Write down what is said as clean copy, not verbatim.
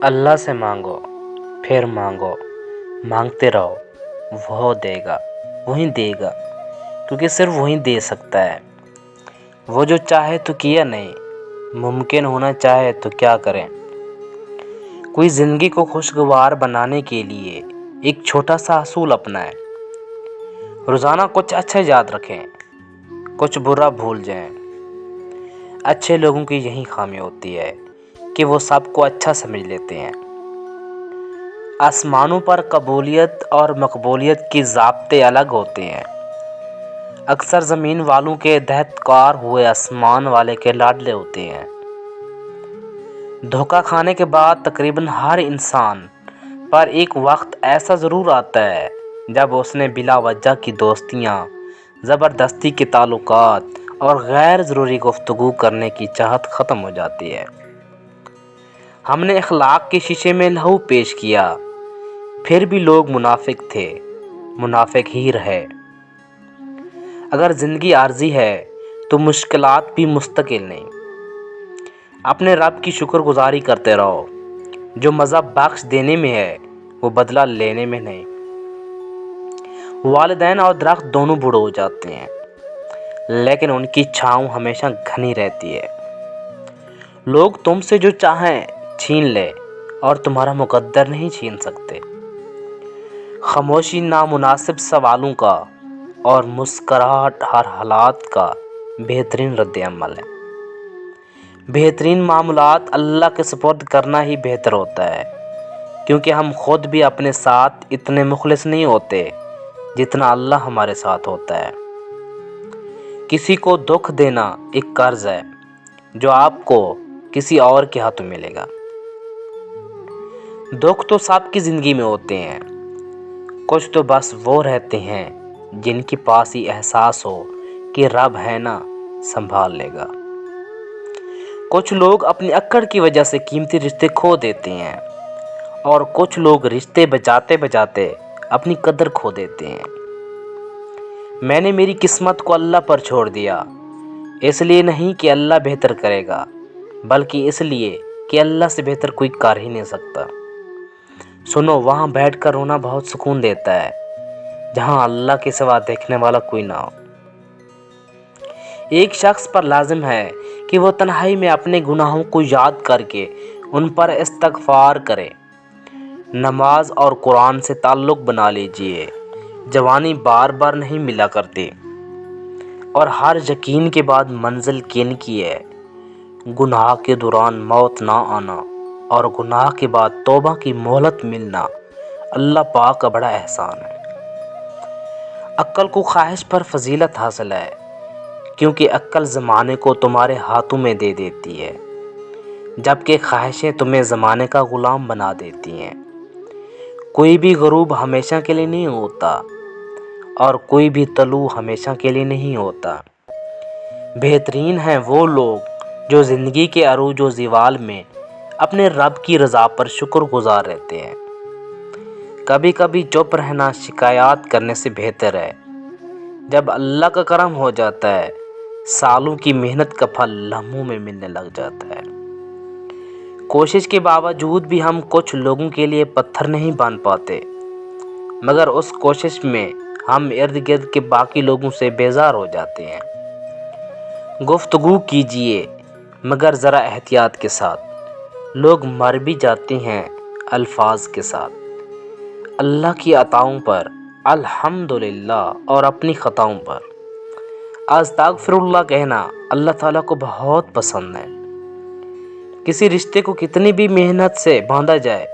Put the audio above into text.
अल्लाह से मांगो, फिर मांगो, मांगते रहो, वो देगा, वही देगा, क्योंकि सिर्फ वही दे सकता है। वो जो चाहे तो किया नहीं, मुमकिन होना चाहे तो क्या करें। कोई ज़िंदगी को खुशगवार बनाने के लिए एक छोटा सा असूल अपनाए। रोज़ाना कुछ अच्छा याद रखें, कुछ बुरा भूल जाएं। अच्छे लोगों की यही खामी होती है कि वो सबको अच्छा समझ लेते हैं। आसमानों पर कबूलियत और मकबूलियत की ज़ाब्ते अलग होते हैं। अक्सर ज़मीन वालों के दहत्कार हुए आसमान वाले के लाडले होते हैं। धोखा खाने के बाद तकरीबन हर इंसान पर एक वक्त ऐसा ज़रूर आता है जब उसने बिला वजह की दोस्तियाँ, ज़बरदस्ती के ताल्लुकात और गैर ज़रूरी गुफ्तगू करने की चाहत ख़त्म हो जाती है। हमने अखलाक के शीशे में लहू पेश किया, फिर भी लोग मुनाफिक थे, मुनाफिक ही रहे। अगर ज़िंदगी आर्जी है तो मुश्किलात भी मुस्तकिल नहीं। अपने रब की शुक्रगुजारी करते रहो। जो मज़ा बख्श देने में है वो बदला लेने में नहीं। वालिदैन और दरख्त दोनों बूढ़े हो जाते हैं, लेकिन उनकी छाँव हमेशा घनी रहती है। लोग तुमसे जो चाहें छीन ले और तुम्हारा मुकद्दर नहीं छीन सकते। खामोशी नामुनासिब सवालों का और मुस्कराहट हर हालात का बेहतरीन रद्द-ए-अमल है। बेहतरीन मामलात अल्लाह के सुपुर्द करना ही बेहतर होता है, क्योंकि हम खुद भी अपने साथ इतने मुखलिस नहीं होते जितना अल्लाह हमारे साथ होता है। किसी को दुख देना एक कर्ज है जो आपको किसी और के हाथों मिलेगा। दुख तो सबकी ज़िंदगी में होते हैं, कुछ तो बस वो रहते हैं जिनके पास ही एहसास हो कि रब है ना, संभाल लेगा। कुछ लोग अपनी अक्कड़ की वजह से कीमती रिश्ते खो देते हैं और कुछ लोग रिश्ते बचाते बचाते अपनी कदर खो देते हैं। मैंने मेरी किस्मत को अल्लाह पर छोड़ दिया, इसलिए नहीं कि अल्लाह बेहतर करेगा, बल्कि इसलिए कि अल्लाह से बेहतर कोई कर ही नहीं सकता। सुनो, वहाँ बैठकर रोना बहुत सुकून देता है, जहाँ अल्लाह के सिवा देखने वाला कोई ना हो। एक शख्स पर लाजिम है कि वो तन्हाई में अपने गुनाहों को याद करके उन पर इस्तग़फ़ार करे। नमाज और कुरान से ताल्लुक़ बना लीजिए। जवानी बार बार नहीं मिला करती और हर यकीन के बाद मंजिल किन की है। गुनाह के दौरान मौत ना आना और गुनाह के बाद तौबा की मोहलत मिलना अल्लाह पाक का बड़ा एहसान है। अक्ल को ख्वाहिश पर फजीलत हासिल है, क्योंकि अक्ल ज़माने को तुम्हारे हाथों में दे देती है, जबकि ख्वाहिशें तुम्हें ज़माने का ग़ुलाम बना देती हैं। कोई भी ग़ुरूब हमेशा के लिए नहीं होता और कोई भी तलू हमेशा के लिए नहीं होता। बेहतरीन हैं वो लोग जो ज़िंदगी के अरूज व ज़वाल में अपने रब की रज़ा पर शुक्रगुज़ार रहते हैं। कभी कभी चुप रहना शिकायत करने से बेहतर है। जब अल्लाह का करम हो जाता है, सालों की मेहनत का फल लम्हों में मिलने लग जाता है। कोशिश के बावजूद भी हम कुछ लोगों के लिए पत्थर नहीं बन पाते, मगर उस कोशिश में हम इर्द गिर्द के बाकी लोगों से बेजार हो जाते हैं। गुफ्तगू कीजिए, मगर ज़रा एहतियात के साथ। लोग मर भी जाते हैं अल्फाज के साथ। अल्लाह की अताओं पर अल्हम्दुलिल्लाह और अपनी ख़ताओं पर अस्तगफिरुल्लाह कहना अल्लाह ताला को बहुत पसंद है। किसी रिश्ते को कितनी भी मेहनत से बांधा जाए,